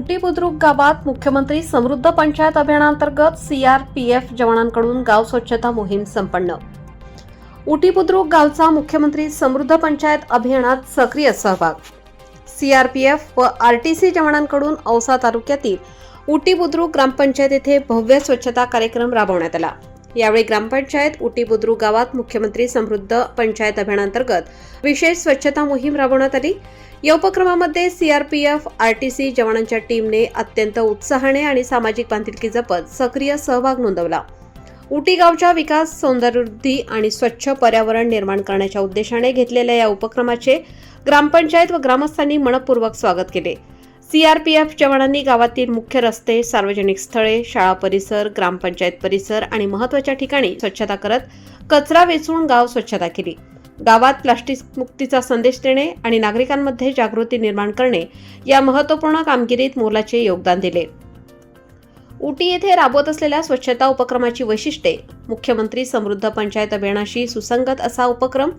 उटी बुद्रुक गावात मुख्यमंत्री समृद्ध पंचायत अभियानांतर्गत सीआरपीएफ जवानांकडून गाव स्वच्छता मोहीम संपन्न। उटी बुद्रुक गावचा मुख्यमंत्री समृद्ध पंचायत अभियानात सक्रिय सहभाग। सीआरपीएफ व आरटीसी जवानांकडून औसा तालुक्यातील उटी बुद्रुक ग्रामपंचायत येथे भव्य स्वच्छता कार्यक्रम राबवण्यात आला। यावेळी ग्रामपंचायत उटी बुद्रुक गावात मुख्यमंत्री समृद्ध पंचायत अभियानांतर्गत विशेष स्वच्छता मोहीम राबवण्यात आली। या उपक्रमामध्ये सीआरपीएफ आरटीसी जवानांच्या टीमने अत्यंत उत्साहाने आणि सामाजिक बांधिलकी जपत सक्रिय सहभाग नोंदवला। उटी गावच्या विकास, सौंदर्यवृद्धी आणि स्वच्छ पर्यावरण निर्माण करण्याच्या उद्देशाने घेतलेल्या या उपक्रमाचे ग्रामपंचायत व ग्रामस्थांनी मनपूर्वक स्वागत केले। सीआरपीएफ जवानांनी गावातील मुख्य रस्ते, सार्वजनिक स्थळे, शाळा परिसर, ग्रामपंचायत परिसर आणि महत्त्वाच्या ठिकाणी स्वच्छता करत कचरा वेचून गाव स्वच्छता केली। गावात प्लास्टिक मुक्तीचा संदेश देणे आणि नागरिकांमध्ये जागृती निर्माण करणे या महत्त्वपूर्ण कामगिरीत मोलाचे योगदान दिले। उटी येथे राबवत असलेल्या स्वच्छता उपक्रमाची वैशिष्ट्ये। मुख्यमंत्री समृद्ध पंचायत अभियानाशी सुसंगत असा उपक्रम,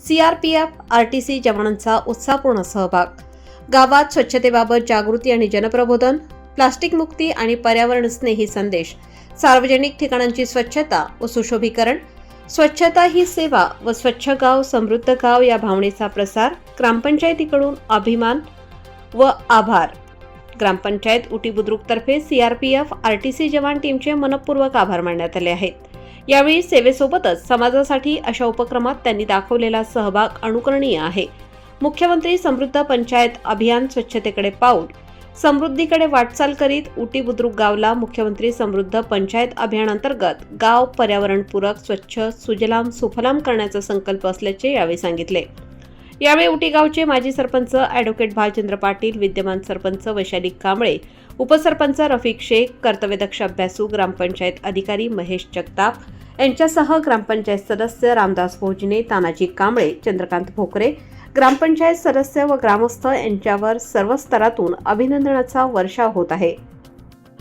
सीआरपीएफ आरटीसी जवानांचा उत्साहपूर्ण सहभाग, गावात स्वच्छतेबाबत जागृती आणि जनप्रबोधन, प्लास्टिक मुक्ती आणि पर्यावरण स्नेही संदेश, सार्वजनिक ठिकाणांची स्वच्छता व सुशोभीकरण, स्वच्छता ही सेवा व स्वच्छ गाव समृद्ध गाव या भावनेचा प्रसार, ग्रामपंचायतीकडून अभिमान व आभार। ग्रामपंचायत उटी बुद्रुक तर्फे सीआरपीएफ आरटीसी जवान टीमचे मनपूर्वक आभार मानण्यात आले आहेत। यावेळी सेवेसोबतच समाजासाठी अशा उपक्रमात त्यांनी दाखवलेला सहभाग अनुकरणीय आहे। मुख्यमंत्री समृद्ध पंचायत अभियान स्वच्छतेकडे पाऊल, समृद्धीकडे वाटचाल करीत उटी बुद्रुक गावला मुख्यमंत्री समृद्ध पंचायत अभियानांतर्गत गाव पर्यावरणपूरक, स्वच्छ, सुजलाम सुफलाम करण्याचा संकल्प असल्याचे यावेळी सांगितले। यावेळी उटी गावचे माजी सरपंच ॲडव्होकेट भालचंद्र पाटील, विद्यमान सरपंच वैशाली कांबळे, उपसरपंच रफिक शेख, कर्तव्यदक्ष अभ्यासू ग्रामपंचायत अधिकारी महेश जगताप यांच्यासह ग्रामपंचायत सदस्य रामदास भोजने, तानाजी कांबळे, चंद्रकांत भोकरे, ग्रामपंचायत सदस्य व ग्रामस्थ यांच्यावर सर्व स्तरातून अभिनंदनाचा वर्षाव होत आहे।